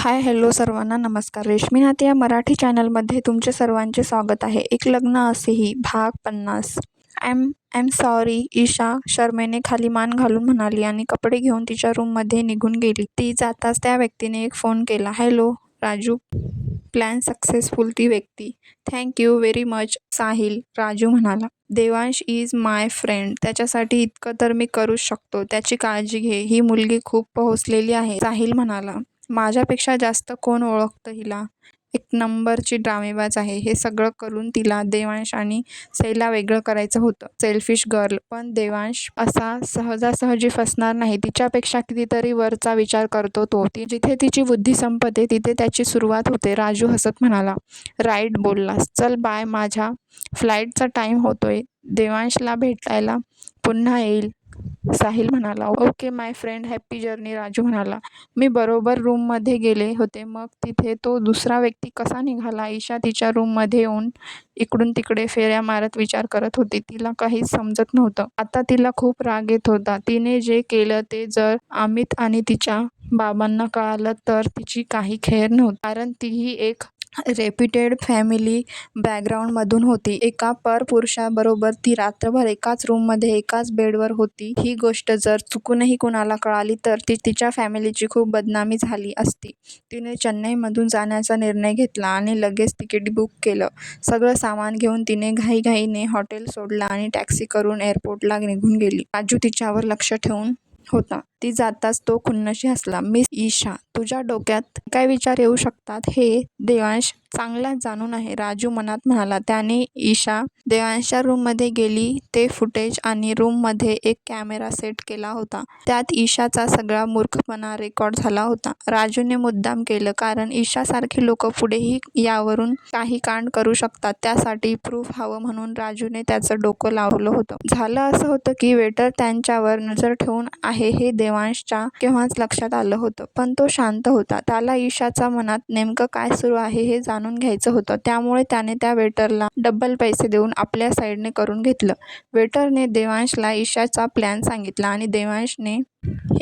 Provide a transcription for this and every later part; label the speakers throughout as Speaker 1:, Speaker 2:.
Speaker 1: Hi hello सर्वांना नमस्कार. रेश्मी नाते या मराठी चॅनलमध्ये तुमचे सर्वांचे स्वागत आहे. एक लग्न असेही भाग 50. आय एम सॉरी, ईशा शरमेने खाली मान घालून म्हणाली आणि कपडे घेऊन तिच्या रूममध्ये निघून गेली. ती जाताच त्या व्यक्तीने एक फोन केला. Hello Raju, plan successful. ती व्यक्ती, thank you very much Sahil. Raju म्हणाला, देवांश इज माय फ्रेंड, त्याच्यासाठी इतकं तर मी करूच शकतो. त्याची काळजी घे, ही मुलगी खूप पोहोचलेली आहे. साहिल म्हणाला, माझ्यापेक्षा जास्त कोण ओळखतं हिला. एक नंबरची ड्रामेबाज आहे. हे सगळं करून तिला देवांश आणि सईला वेगळं करायचं होतं. Selfish girl. पण देवांश असा सहजासहजी फसणार नाही. तिच्यापेक्षा कितीतरी वरचा विचार करतो तो. जिथे तिची बुद्धी संपते तिथे त्याची सुरुवात होते. राजू हसत म्हणाला, राईट बोललास. चल बाय, माझ्या फ्लाईटचा टाईम होतोय. देवांशला भेटायला पुन्हा येईल. साहिल म्हणाला, ओके माय फ्रेंड, हॅप्पी जर्नी. राजू म्हणाला, मी बरोबर रूममध्ये गेले होते, मग तिथे तो दुसरा व्यक्ती कसा निघाला? ईशा तिच्या रूममध्ये येऊन इकडून तिकडे फेऱ्या मारत विचार करत होती. तिला काहीच समजत नव्हतं. आता तिला खूप राग येत होता. तिने जे केलं ते जर अमित आणि तिच्या बाबांना कळालं तर तिची काही खैर नव्हती. कारण तीही एक रेप्युटेड फॅमिली बॅकग्राऊंडमधून होती. एका परपुरुषाबरोबर ती रात्रभर एकाच रूममध्ये एकाच बेडवर होती. ही गोष्ट जर चुकूनही कुणाला कळाली तर तिच्या फॅमिलीची खूप बदनामी झाली असती. तिने चेन्नईमधून जाण्याचा निर्णय घेतला आणि लगेच तिकीट बुक केलं. सगळं सामान घेऊन तिने घाईघाईने हॉटेल सोडलं आणि टॅक्सी करून एअरपोर्टला निघून गेली. राजू तिच्यावर लक्ष ठेवून होता. ती जाताच तो खुन्नशी हसला. मिस ईशा, तुझ्या डोक्यात काय विचार येऊ शकतात हे देवांश चांगलाच जाणून आहे. राजू मनात म्हणाला. त्याने ईशा देवांशच्या रूममध्ये गेली ते फुटेज आणि रूममध्ये एक कॅमेरा सेट केला होता. त्यात ईशाचा सगळा मूर्खपणा रेकॉर्ड झाला होता. राजूने मुद्दाम केलं, कारण ईशासारखी लोक पुढेही यावरून काही कांड करू शकतात. त्यासाठी प्रूफ हवं म्हणून राजूने त्याचं डोकं लावलं होतं. झालं असं होतं की वेटर त्यांच्यावर नजर ठेवून आहे हे देवांशच्या केव्हाच लक्षात आलं होतं. पण तो शांत होता. त्याला ईशाच्या मनात नेमकं काय सुरू आहे हे जाणून घ्यायचं होतं. त्यामुळे त्याने त्या वेटरला डबल पैसे देऊन आपल्या साईडने करून घेतलं. वेटरने देवांशला ईशाचा प्लॅन सांगितला आणि देवांशने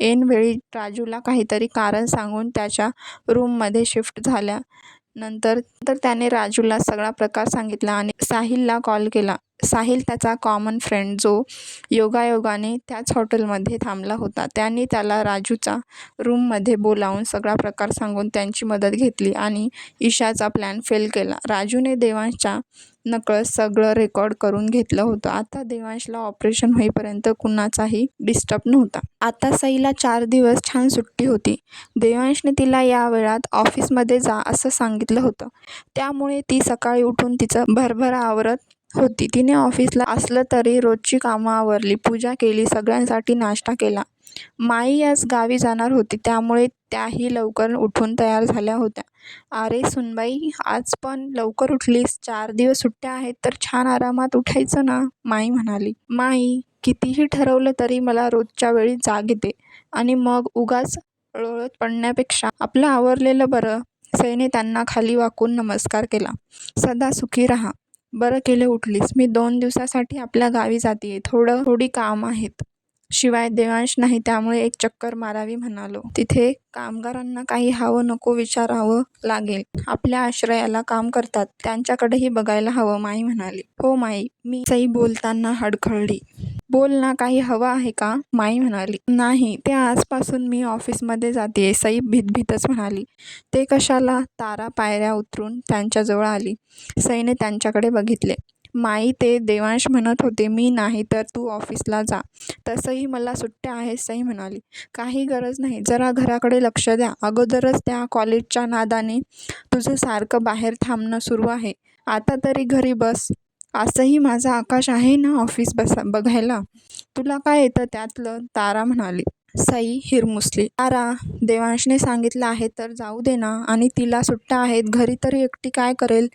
Speaker 1: ऐनवेळी राजूला काहीतरी कारण सांगून त्याच्या रूममध्ये शिफ्ट झाल्या. नंतर त्याने राजूला सगळा प्रकार सांगितला आणि साहिलला कॉल केला. साहिल त्याचा कॉमन फ्रेंड, जो योगायोगाने त्याच हॉटेलमध्ये थांबला होता. त्यांनी त्याला राजूचा रूममध्ये बोलावून सगळा प्रकार सांगून त्यांची मदत घेतली आणि ईशाचा प्लॅन फेल केला. राजूने देवांशच्या नकळत सगळं रेकॉर्ड करून घेतलं होतं. आता देवांशला ऑपरेशन होईपर्यंत कुणाचाही डिस्टर्ब नव्हता. आता सईला 4 दिवस छान सुट्टी होती. देवांशने तिला या वेळात ऑफिसमध्ये जा असं सांगितलं होतं. त्यामुळे ती सकाळी उठून तिचं भरभरा आवरत होती. तिने ऑफिसला असलं तरी रोजची कामं आवरली, पूजा केली, सगळ्यांसाठी नाश्ता केला. माई आज गावी जाणार होती, त्यामुळे त्याही लवकर उठून तयार झाल्या होत्या. अरे सुनबाई, आज पण लवकर उठलीस? 4 दिवस सुट्ट्या आहेत तर छान आरामात उठायचं ना, माई म्हणाली. माई, कितीही ठरवलं तरी मला रोजच्या वेळी जाग येते आणि मग उगाच लोळत पडण्यापेक्षा आपलं आवरलेलं बरं. सईने त्यांना खाली वाकून नमस्कार केला. सदा सुखी राहा. बरं केलं उठलीस. मी 2 दिवसासाठी आपल्या गावी जातीये. थोडी काम आहेत. शिवाय देवांश नाही, त्यामुळे एक चक्कर मारावी म्हणालो. तिथे कामगारांना काही हवं नको विचारावं लागेल. आपल्या आश्रयाला काम करतात, त्यांच्याकडेही बघायला हवं, माई म्हणाली. हो माई, मी. सई बोलताना हडखळली. बोल ना, काही हवं आहे का? माई म्हणाली. नाही, ते आजपासून मी ऑफिसमध्ये जातीये. सई भीतभीतच म्हणाली. ते कशाला? तारा पायऱ्या उतरून त्यांच्याजवळ आली. सईने त्यांच्याकडे बघितले. माई, ते देवांश म्हणत होते, मी नाही तर तू ऑफिसला जा. तसंही मला सुट्ट्या आहेत, सई म्हणाली. काही गरज नाही, जरा घराकडे लक्ष द्या. अगोदरच त्या कॉलेजच्या नादाने तुझं सारखं बाहेर थांबणं सुरू आहे. आता तरी घरी बस. असंही माझं आकाश आहे ना ऑफिस बघायला. तुला काय येतं त्यातलं? तारा म्हणाली. सई हिरमुसली. तारा, देवांशने सांगितलं आहे तर जाऊ दे ना. आणि तिला सुट्ट्या आहेत, घरी तरी एकटी काय करेल?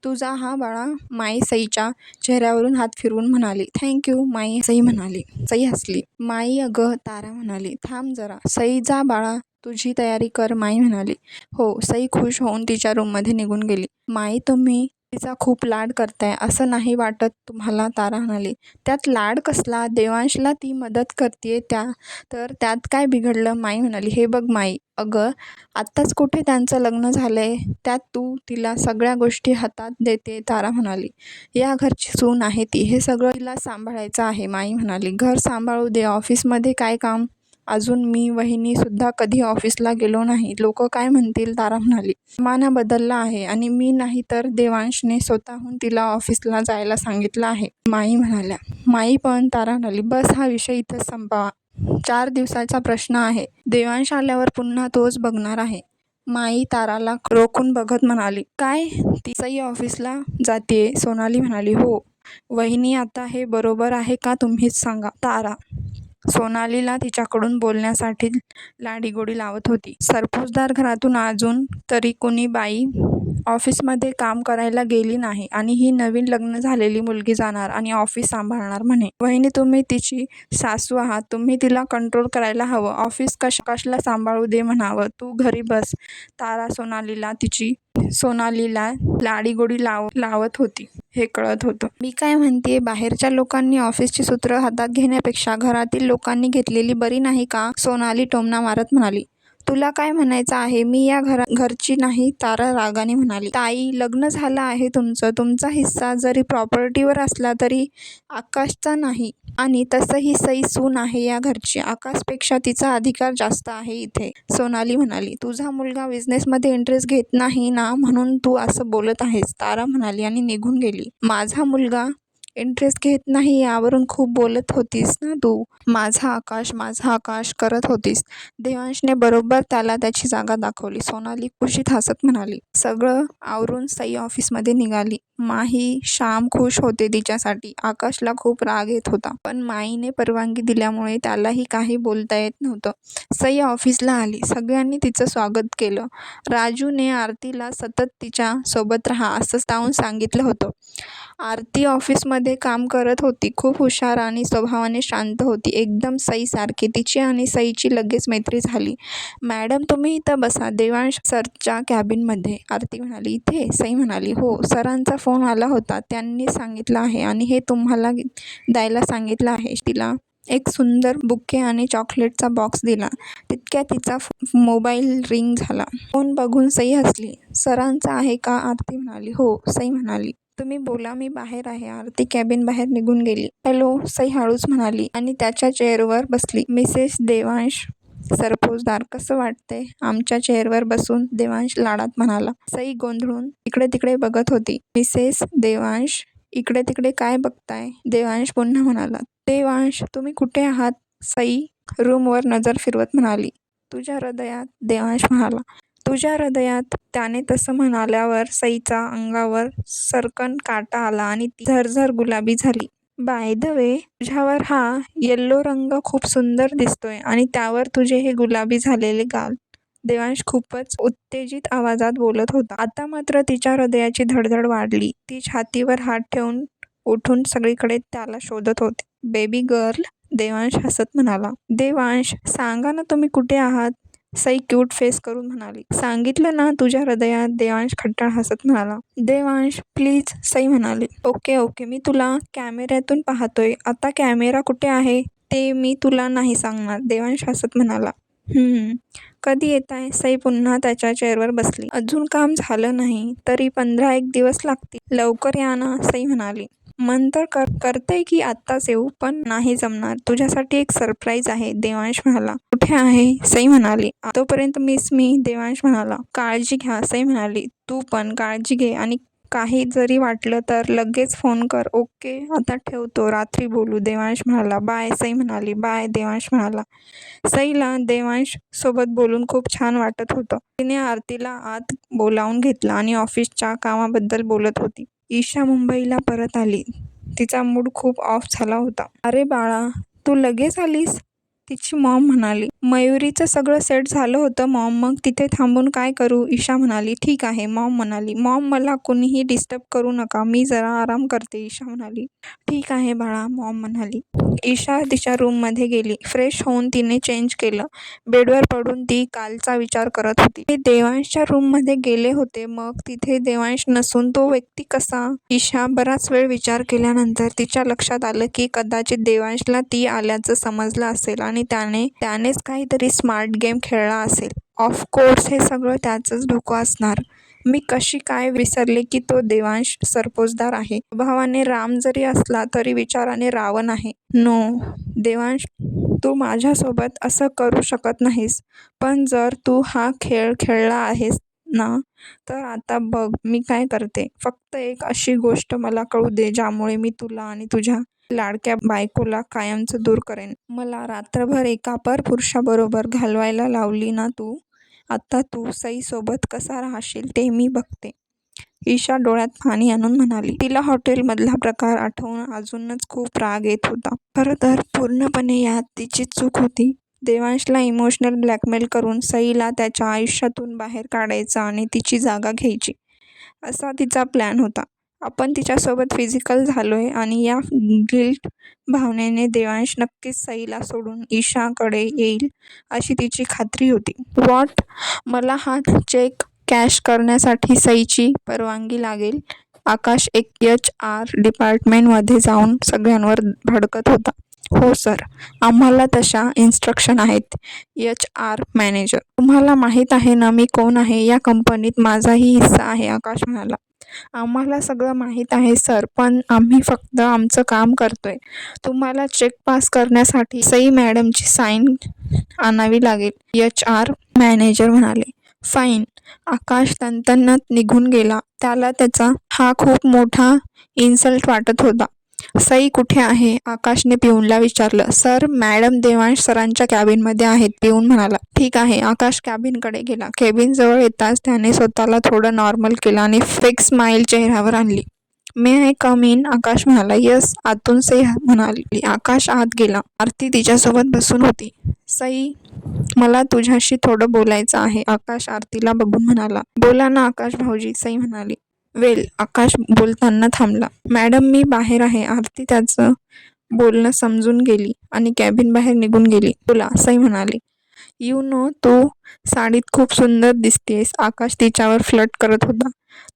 Speaker 1: तू जा हा बाळा. माई सईच्या चेहऱ्यावरून हात फिरवून म्हणाली. थँक्यू माई, सई म्हणाली. सई हसली. माई अगं, तारा म्हणाली. थांब जरा. सई, जा बाळा, तुझी तयारी कर, माई म्हणाली. हो. सई खुश होऊन तिच्या रूममध्ये निघून गेली. माई, तुम्ही तिचा खूप लाड करताय असं नाही वाटत तुम्हाला, तारा म्हणाली. त्यात लाड कसला, देवांशला ती मदत करते तर त्यात काय बिघडलं, माई म्हणाली. हे बघ माई, अगं आत्ताच कुठे त्यांचं लग्न झालंय, त्यात तू तिला सगळ्या गोष्टी हातात देते, तारा म्हणाली. या घरची सून आहे ती, हे सगळं तिला सांभाळायचं आहे, माई म्हणाली. घर सांभाळू दे, ऑफिसमध्ये काय काम, अजून मी वहिनीसुद्धा कधी ऑफिसला गेलो नाही, लोक काय म्हणतील, तारा म्हणाली. जमाना बदलला आहे आणि मी नाही तर देवांशने स्वतःहून तिला ऑफिसला जायला सांगितलं आहे, माई म्हणाल्या. माई पण, तारा म्हणाली. बस हा विषय इथंच संपवा, 4 दिवसाचा प्रश्न आहे, देवांश आल्यावर पुन्हा तोच बघणार आहे. माई ताराला रोखून बघत म्हणाली. काय, ती सई ऑफिसला जातेय, सोनाली म्हणाली. हो वहिनी, आता हे बरोबर आहे का, तुम्हीच सांगा, तारा सोनालीला तिच्याकडून बोलण्यासाठी लाडीगोडी लावत होती. सरपोतदार घरातून अजून तरी कुणी बाई ऑफिसमध्ये काम करायला गेली नाही आणि ही नवीन लग्न झालेली मुलगी जाणार आणि ऑफिस सांभाळणार म्हणे. वहिनी, तुम्ही तिची सासू आहात, तुम्ही तिला कंट्रोल करायला हवं, ऑफिस कशाला सांभाळू दे म्हणावं, तू घरी बस, तारा सोनालीला लाडीगोडी लावत होती. हे कळत होतं. मी काय म्हणते, बाहेरच्या लोकांनी ऑफिसची सूत्र हातात घेण्यापेक्षा घरातील लोकांनी घेतलेली बरी नाही का, सोनाली टोमणा मारत म्हणाली. तुला काय म्हणायचं आहे, मी या घरची नाही, तारा रागाने म्हणाली. ताई, लग्न झालं आहे तुमचं, तुमचा हिस्सा जरी प्रॉपर्टीवर असला तरी आकाशचा नाही, आणि तसंही सई सून आहे या घरची, आकाशपेक्षा तिचा अधिकार जास्त आहे इथे, सोनाली म्हणाली. तुझा मुलगा बिझनेसमध्ये इंटरेस्ट घेत नाही ना, म्हणून तू असं बोलत आहेस, तारा म्हणाली आणि निघून गेली. माझा मुलगा इंटरेस्ट घेत नाही यावरून खूप बोलत होतीस ना तू, माझा आकाश करत होतीस. देवांशने बरोबर त्याला त्याची जागा दाखवली, सोनाली खुशीत हसत म्हणाली. सगळं आवरून सई ऑफिसमध्ये निघाली. माही, श्याम खुश होते तिच्यासाठी. आकाशला खूप राग येत होता, पण माईने परवानगी दिल्यामुळे त्यालाही काही बोलता येत नव्हतं. सई ऑफिसला आली, सगळ्यांनी तिचं स्वागत केलं. राजूने आरतीला सतत तिच्या सोबत राहा असं सांगून सांगितलं होतं. आरती ऑफिसमध्ये काम करत होती, खूप हुशार आणि स्वभावाने शांत होती, एकदम सईसारखी. तिची आणि सईची लगेच मैत्री झाली. मॅडम, तुम्ही इथं बसा, देवांश सरच्या कॅबिनमध्ये, आरती म्हणाली. इथे, सई म्हणाली. हो, सरांचा फोन आला होता, त्यांनी सांगितलं आहे आणि हे तुम्हाला द्यायला सांगितलं आहे. तिला एक सुंदर बुके आणि चॉकलेटचा बॉक्स दिला. तितक्या तिचा मोबाईल रिंग झाला. फोन बघून सई हसली. सरांचा आहे का, आरती म्हणाली. हो, सई म्हणाली. तुम्ही बोला, मी बाहेर आहे. आरती कॅबिन बाहेर निघून गेली. हॅलो, सई हळूच म्हणाली आणि त्याच्या चेअरवर बसली. मिसेस देवांश सरपोतदार, कसं वाटतंय आमच्या चेअरवर बसून, देवांश लाडात म्हणाला. सई गोंधळून इकडे तिकडे बघत होती. मिसेस देवांश, इकडे तिकडे काय बघताय, देवांश पुन्हा म्हणाला. देवांश, तुम्ही कुठे आहात, सई रूमवर नजर फिरवत म्हणाली. तुझ्या हृदयात, देवांश म्हणाला. तुझ्या हृदयात, त्याने तसं म्हणाल्यावर सईच्या अंगावर सरकन काटा आला आणि ती झरझर गुलाबी झाली. बाय द वे, तुझ्यावर हा येल्लो रंग खूप सुंदर दिसतोय आणि त्यावर तुझे हे गुलाबी झालेले गाल. देवांश खूपच उत्तेजित आवाजात बोलत होता. आता मात्र तिच्या हृदयाची धडधड वाढली. ती छातीवर हात ठेवून उठून सगळीकडे त्याला शोधत होती. बेबी गर्ल, देवांश हसत म्हणाला. देवांश, सांगा ना तुम्ही कुठे आहात, सई क्यूट फेस करून म्हणाली. सांगितलं ना, तुझ्या हृदयात, देवांश खट्टाळ हसत म्हणाला. देवांश प्लीज, सई म्हणाली. ओके, मी तुला कॅमेऱ्यातून पाहतोय, आता कॅमेरा कुठे आहे ते मी तुला नाही सांगणार, देवांश हसत म्हणाला. कधी येताय, सई पुन्हा त्याच्या चेअरवर बसली. अजून काम झालं नाही, तरी 15-1 दिवस लागतील, लवकर या ना, सई म्हणाली. मन तर करतंय की आत्ताच येऊ, पण नाही जमणार, तुझ्यासाठी एक सरप्राईज आहे, देवांश म्हणाला. कुठे आहे, सई म्हणाली. तोपर्यंत मिस मी, देवांश म्हणाला. काळजी घ्या, सई म्हणाली. तू पण काळजी घे आणि काही जरी वाटलं तर लगेच फोन कर, ओके, आता ठेवतो, रात्री बोलू, देवांश म्हणाला. बाय, सई म्हणाली. बाय, देवांश म्हणाला. सईला देवांश सोबत बोलून खूप छान वाटत होतं. तिने आरतीला आत बोलावून घेतलं आणि ऑफिसच्या कामाबद्दल बोलत होती. ईशा मुंबईला परत आली. तिचा मूड खूप ऑफ झाला होता. अरे बाळा, तू लगेच आलीस, तिची मॉम म्हणाली. मयुरीचं सगळं सेट झालं होतं मॉम, मग तिथे थांबून काय करू? ईशा म्हणाली. ठीक आहे मॉम म्हणाली. मॉम मला कुणीही डिस्टर्ब करू नका, मी जरा आराम करते, ईशा म्हणाली. ठीक आहे बाळा, मॉम म्हणाली. ईशा तिच्या रूममध्ये गेली. फ्रेश होऊन तिने चेंज केलं. बेडवर पडून ती कालचा विचार करत होती. ते देवांशच्या रूममध्ये गेले होते, मग तिथे देवांश नसून तो व्यक्ती कसा? ईशा बराच वेळ विचार केल्यानंतर तिच्या लक्षात आलं की कदाचित देवांशला ती आल्याचं समजलं असेल आणि त्यानेच काहीतरी स्मार्ट गेम खेळला असेल. ऑफकोर्स हे सगळं त्याचंच डोकं असणार. मी कशी काय विसरले की तो देवांश सरपोजदार आहे. स्वभावाने राम जरी असला तरी विचाराने रावण आहे. नो देवांश, तू माझ्यासोबत असं करू शकत नाहीस. पण जर तू हा खेळ खेळला आहेस ना, तर आता बघ मी काय करते. फक्त एक अशी गोष्ट मला कळू दे ज्यामुळे मी तुला आणि तुझ्या लाडक्या बायकोला कायमचं दूर करेन. मला रात्रभर एका परपुरुषाबरोबर घालवायला लावली ना तू, आता तू सईसोबत कसा राहशील ते मी बघते. ईशा डोळ्यात पाणी आणून म्हणाली. तिला हॉटेलमधला प्रकार आठवून अजूनच खूप राग येत होता. खरं तर पूर्णपणे यात तिची चूक होती. देवांशला इमोशनल ब्लॅकमेल करून सईला त्याच्या आयुष्यातून बाहेर काढायचं आणि तिची जागा घ्यायची, असा तिचा प्लॅन होता. आपण तिच्यासोबत फिजिकल झालोय आणि या गिल्ट भावनेने देवांश नक्कीच सईला सोडून ईशाकडे येईल अशी तिची खात्री होती. व्हॉट? मला हा चेक कॅश करण्यासाठी सईची परवानगी लागेल? आकाश HR डिपार्टमेंटमध्ये जाऊन सगळ्यांवर भडकत होता. हो सर, आम्हाला तशा इन्स्ट्रक्शन आहेत. HR manager. तुम्हाला माहीत आहे ना मी कोण आहे? या कंपनीत माझाही हिस्सा आहे, आकाश म्हणाला. आम्हाला सगळं माहीत आहे सर, पण आम्ही फक्त आमचं काम करतोय. तुम्हाला चेक पास करण्यासाठी सई मॅडमची साईन आणावी लागेल, HR मॅनेजर म्हणाले. फाईन. आकाश तणतणत निघून गेला. त्याला त्याचा हा खूप मोठा इन्सल्ट वाटत होता. सई कुठे आहे? आकाशने पिऊनला विचारलं. सर, मॅडम देवांश सरांच्या कॅबिनमध्ये आहेत, पिऊन म्हणाला. ठीक आहे. आकाश कॅबिनकडे गेला. कॅबिनजवळ येताच त्याने स्वतःला थोडं नॉर्मल केलं आणि फेक स्माईल चेहऱ्यावर आणली. मे आय कम इन? आकाश म्हणाला. यस, आतून सई म्हणाली. आकाश आत गेला. आरती तिच्यासोबत बसून होती. सई, मला तुझ्याशी थोडं बोलायचं आहे, आकाश आरतीला बघून म्हणाला. बोला ना आकाश भाऊजी, सई म्हणाली. वेल, आकाश बोलताना थांबला. मॅडम मी बाहेर आहे. आरती त्याचं बोलणं समजून गेली आणि कॅबिन बाहेर निघून गेली. बोला, सई म्हणाली. यू नो, तू साडीत खूप सुंदर दिसतेस, आकाश तिच्यावर फ्लर्ट करत होता.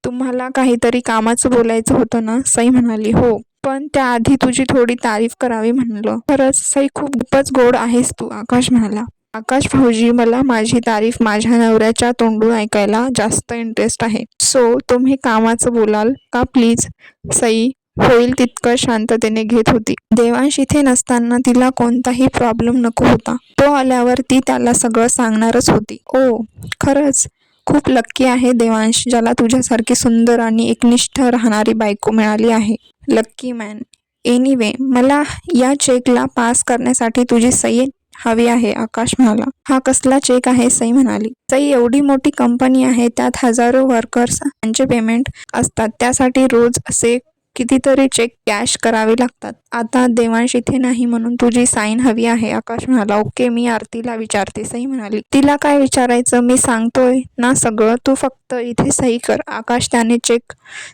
Speaker 1: तुम्हाला काहीतरी कामाचं बोलायचं होतं ना? सई म्हणाली. हो, पण त्याआधी तुझी थोडी तारीफ करावी म्हणलं. खरंच सई, खूपच गोड आहेस तू, आकाश म्हणाला. आकाश भाऊजी, मला माझी तारीफ माझ्या नवऱ्याच्या तोंडून ऐकायला जास्त इंटरेस्ट आहे. सो तुम्ही कामाचं बोलाल का प्लीज? सई होईल तितकं शांततेने घेत होती. देवांश इथे नसताना तिला कोणताही प्रॉब्लेम नको होता. तो आल्यावर ती त्याला सगळं सांगणारच होती. ओ, खरंच खूप लक्की आहे देवांश, ज्याला तुझ्यासारखी सुंदर आणि एकनिष्ठ राहणारी बायको मिळाली आहे. Lucky man. एनिवे, मला या चेकला पास करण्यासाठी तुझी सही हवी आहे, आकाश म्हणाला. हा कसला चेक आहे? सई म्हणाली. सई, एवढी मोठी कंपनी आहे, त्यात हजारो वर्कर्स, त्यांचे पेमेंट असतात, त्यासाठी रोज असे कितीतरी चेक कॅश करावे लागतात. आता देवांश इथे नाही म्हणून तुझी साईन हवी आहे, आकाश म्हणाला. ओके, मी आरतीला विचारते, सई म्हणाली. तिला काय विचारायचं? मी सांगतोय ना सगळं, तू फक्त इथे सही कर. आकाश त्याने चेक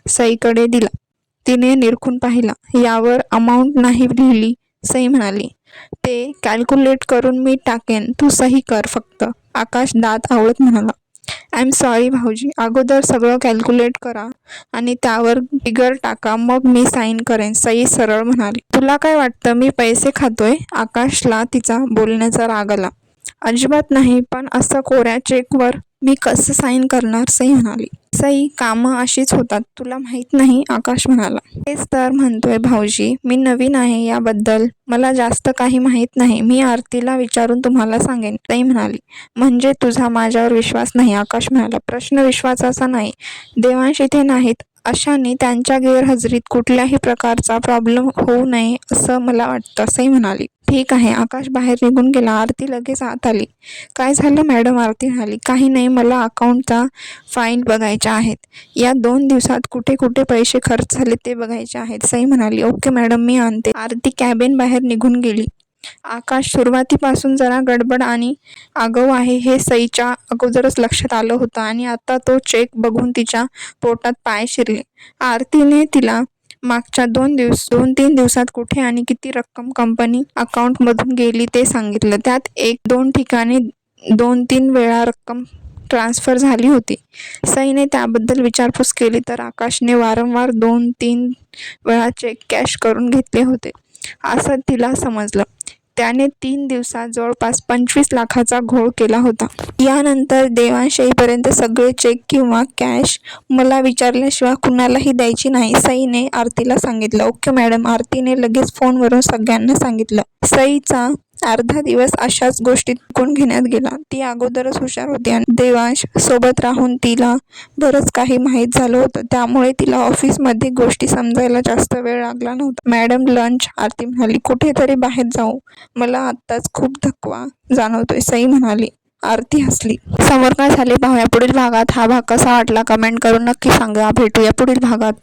Speaker 1: सईकडे दिला. तिने निरखून पाहिला. यावर अमाऊंट नाही लिहिली, सई म्हणाली. ते कॅल्क्युलेट करून मी टाकेन, तू सही कर फक्त, आकाश दात आवळत म्हणाला. आय एम सॉरी भाऊजी, अगोदर सगळं कॅल्क्युलेट करा आणि त्यावर फिगर टाका, मग मी साईन करेन, सई सरळ म्हणाली. तुला काय वाटतं मी पैसे खातोय? आकाशला तिचा बोलण्याचा राग आला. अजिबात नाही, पण असं कोऱ्या चेकवर मी कसं साईन करणार? सई म्हणाली. सई, कामं अशीच होतात, तुला माहीत नाही? आकाश म्हणाला. तेच तर म्हणतोय भाऊजी, मी नवीन आहे याबद्दल, मला जास्त काही माहीत नाही, मी आरतीला विचारून तुम्हाला सांगेन, सई म्हणाली. म्हणजे तुझा माझ्यावर विश्वास नाही? आकाश म्हणाला. प्रश्न विश्वासाचा नाही. देवांश इथे नाहीत, अशाने त्यांच्या गैरहजेरीत कुठल्याही प्रकारचा प्रॉब्लेम होऊ नये असं मला वाटतं, सई म्हणाली. ठीक आहे. आकाश बाहेर निघून गेला. आरती लगेच आत आली. काय झालं मॅडम? आरती म्हणाली. काही नाही, मला अकाउंटचा फाईल बघायच्या आहेत. या 2 दिवसात कुठे कुठे पैसे खर्च झाले ते बघायचे आहेत, सई म्हणाली. ओके मॅडम, मी आणते. आरती कॅबिन बाहेर निघून गेली. आकाश सुरुवातीपासून जरा गडबड आणि आगाऊ आहे हे सईच्या अगोदरच लक्षात आलं होतं आणि आता तो चेक बघून तिच्या पोटात पाय शिरले. आरतीने तिला मागच्या 2-3 दिवसात कुठे आणि किती रक्कम कंपनी अकाउंटमधून गेली ते सांगितलं. त्यात 1-2 ठिकाणी 2-3 वेळा रक्कम ट्रान्स्फर झाली होती. सईने त्याबद्दल विचारपूस केली तर आकाशने वारंवार 2-3 वेळा चेक कॅश करून घेतले होते असं तिला समजलं. त्याने 3 दिवसात जवळपास 25 लाखाचा घोळ केला होता. यानंतर देवांश येईपर्यंत सगळे चेक किंवा कॅश मला विचारल्याशिवाय कुणालाही द्यायची नाही, सईने आरतीला सांगितलं. ओके मॅडम, आरतीने लगेच फोनवरून सगळ्यांना सांगितलं. सईचा अर्धा दिवस अशाच गोष्टीत कोण घेण्यात गेला. ती अगोदरच हुशार होती आणि देवांश सोबत राहून तिला बरंच काही माहीत झालं होतं. त्यामुळे तिला ऑफिसमध्ये गोष्टी समजायला जास्त वेळ लागला नव्हता. मॅडम लंच, आरती म्हणाली. कुठेतरी बाहेर जाऊ, मला आत्ताच खूप थकवा जाणवतोय, सई म्हणाली. आरती हसली. समोर काय झाले पाहूया पुढील भागात. हा भाग कसा वाटला कमेंट करून नक्की सांगा. भेटूया पुढील भागात.